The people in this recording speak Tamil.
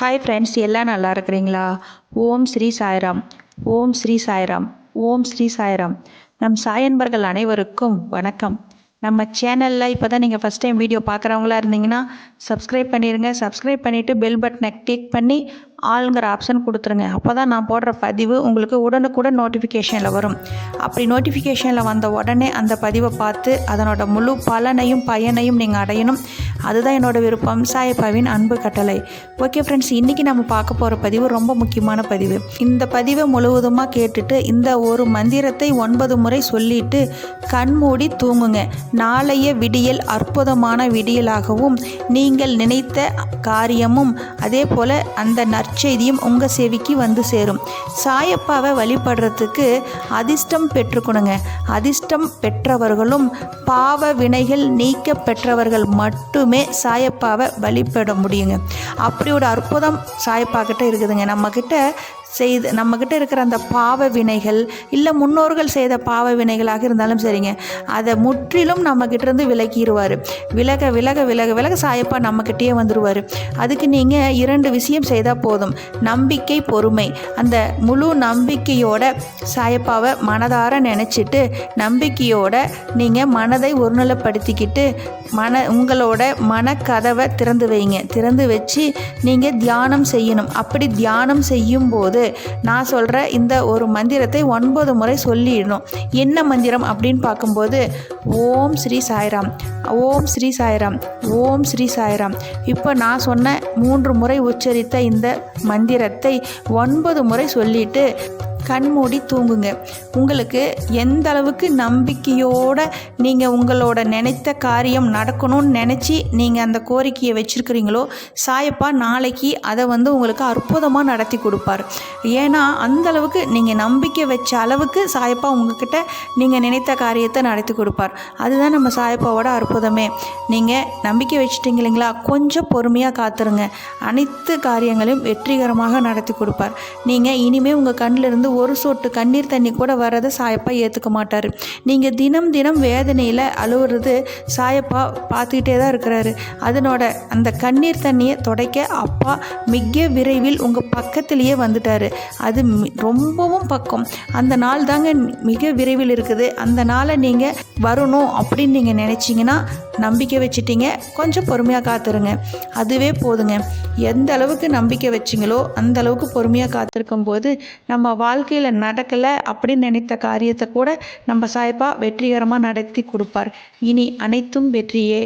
ஹாய் ஃப்ரெண்ட்ஸ், எல்லாம் நல்லா இருக்கிறீங்களா? ஓம் ஸ்ரீ சாய்ராம். ஓம் ஸ்ரீ சாய்ராம். ஓம் ஸ்ரீ சாய்ராம். நம் சாயன்பர்கள் அனைவருக்கும் வணக்கம். நம்ம சேனலில் இப்போ தான் நீங்கள் ஃபஸ்ட் டைம் வீடியோ பார்க்குறவங்களா இருந்தீங்கன்னா சப்ஸ்கிரைப் பண்ணிடுங்க. சப்ஸ்கிரைப் பண்ணிவிட்டு பெல் பட்டனை கிளிக் பண்ணி ஆளுங்கிற ஆப்ஷன் கொடுத்துருங்க. அப்போ தான் நான் போடுற பதிவு உங்களுக்கு உடனுக்குடன் நோட்டிஃபிகேஷனில் வரும். அப்படி நோட்டிஃபிகேஷனில் வந்த உடனே அந்த பதிவை பார்த்து அதனோட முழு பலனையும் பயனையும் நீங்கள் அடையணும். அதுதான் என்னோடய விருப்பம். சாயப்பாவின் அன்பு கட்டளை. ஓகே ஃப்ரெண்ட்ஸ், இன்றைக்கி நம்ம பார்க்க போகிற பதிவு ரொம்ப முக்கியமான பதிவு. இந்த பதிவை முழுவதுமாக கேட்டுட்டு இந்த ஒரு மந்திரத்தை 9 முறை சொல்லிட்டு கண்மூடி தூங்குங்க. நாளைய விடியல் அற்புதமான விடியலாகவும் நீங்கள் நினைத்த காரியமும் அதே போல் அந்த நற்செய்தியும் உங்கள் செவிக்கு வந்து சேரும். சாயப்பாவை வழிபடுறதுக்கு அதிர்ஷ்டம் பெற்றுக்கணுங்க. அதிர்ஷ்டம் பெற்றவர்களும் பாவ வினைகள் நீக்க பெற்றவர்கள் மட்டுமே சாயப்பாவை வழிபட முடியுங்க. அப்படி ஒரு அற்புதம் சாயப்பா கிட்ட இருக்குதுங்க. நம்மக்கிட்ட இருக்கிற அந்த பாவ வினைகள் இல்லை முன்னோர்கள் செய்த பாவ வினைகளாக இருந்தாலும் சரிங்க, அதை முற்றிலும் நம்மக்கிட்டேருந்து விலக்கிடுவார். விலக விலக விலக விலக சாயப்பா நம்மக்கிட்டே வந்துடுவார். அதுக்கு நீங்கள் 2 விஷயம் செய்தால் போதும். நம்பிக்கை, பொறுமை. அந்த முழு நம்பிக்கையோட சாயப்பாவை மனதார நினச்சிட்டு நம்பிக்கையோட நீங்கள் மனதை ஒருநிலைப்படுத்திக்கிட்டு உங்களோட மனக்கதவை திறந்து வைங்க. திறந்து வச்சு நீங்கள் தியானம் செய்யணும். அப்படி தியானம் செய்யும்போது நான் சொல்கிற இந்த ஒரு மந்திரத்தை 9 முறை சொல்லிடணும். என்ன மந்திரம் அப்படின்னு பார்க்கும்போது ஓம் ஸ்ரீ சாய்ராம், ஓம் ஸ்ரீ சாய்ராம், ஓம் ஸ்ரீ சாய்ராம். இப்போ நான் சொன்ன 3 முறை உச்சரித்த இந்த மந்திரத்தை 9 முறை சொல்லிட்டு கண்மூடி தூங்குங்க. உங்களுக்கு எந்த அளவுக்கு நம்பிக்கையோடு நீங்கள் உங்களோட நினைத்த காரியம் நடக்கணும்னு நினச்சி நீங்கள் அந்த கோரிக்கையை வச்சுருக்கிறீங்களோ சாயப்பா நாளைக்கு அதை உங்களுக்கு அற்புதமாக நடத்தி கொடுப்பார். ஏன்னா அந்தளவுக்கு நீங்கள் நம்பிக்கை வச்ச அளவுக்கு சாயப்பா உங்ககிட்ட நீங்கள் நினைத்த காரியத்தை நடத்தி கொடுப்பார். அதுதான் நம்ம சாயப்பாவோட அற்புதமே. நீங்கள் நம்பிக்கை வச்சுட்டீங்க இல்லைங்களா, கொஞ்சம் பொறுமையாக காத்துருங்க. அனைத்து காரியங்களையும் வெற்றிகரமாக நடத்தி கொடுப்பார். நீங்கள் இனிமேல் உங்கள் கண்ணிலிருந்து ஒரு சொட்டு கண்ணீர் தண்ணி கூட வர்றதை சாயப்பா ஏற்றுக்க மாட்டார். நீங்கள் தினம் தினம் வேதனையில் அழுவுறது சாயப்பா பார்த்துக்கிட்டே தான் இருக்கிறாரு. அதனோட அந்த கண்ணீர் தண்ணியை துடைக்க அப்பா மிக விரைவில் உங்கள் பக்கத்திலேயே வந்துட்டார். அது ரொம்பவும் பக்கம். அந்த நாள் தாங்க மிக விரைவில் இருக்குது. அந்த நாளை நீங்கள் வரணும் அப்படின்னு நீங்கள் நினச்சிங்கன்னா நம்பிக்கை வச்சிட்டீங்க, கொஞ்சம் பொறுமையாக காத்துருங்க. அதுவே போதுங்க. எந்த அளவுக்கு நம்பிக்கை வச்சிங்களோ அந்த அளவுக்கு பொறுமையாக காத்திருக்கும் போது நம்ம வாழ்க்கையில் நடக்கலை அப்படின்னு நினைத்த காரியத்தை கூட நம்ம சாயப்பா வெற்றிகரமாக நடத்தி கொடுப்பார். இனி அனைத்தும் வெற்றியே.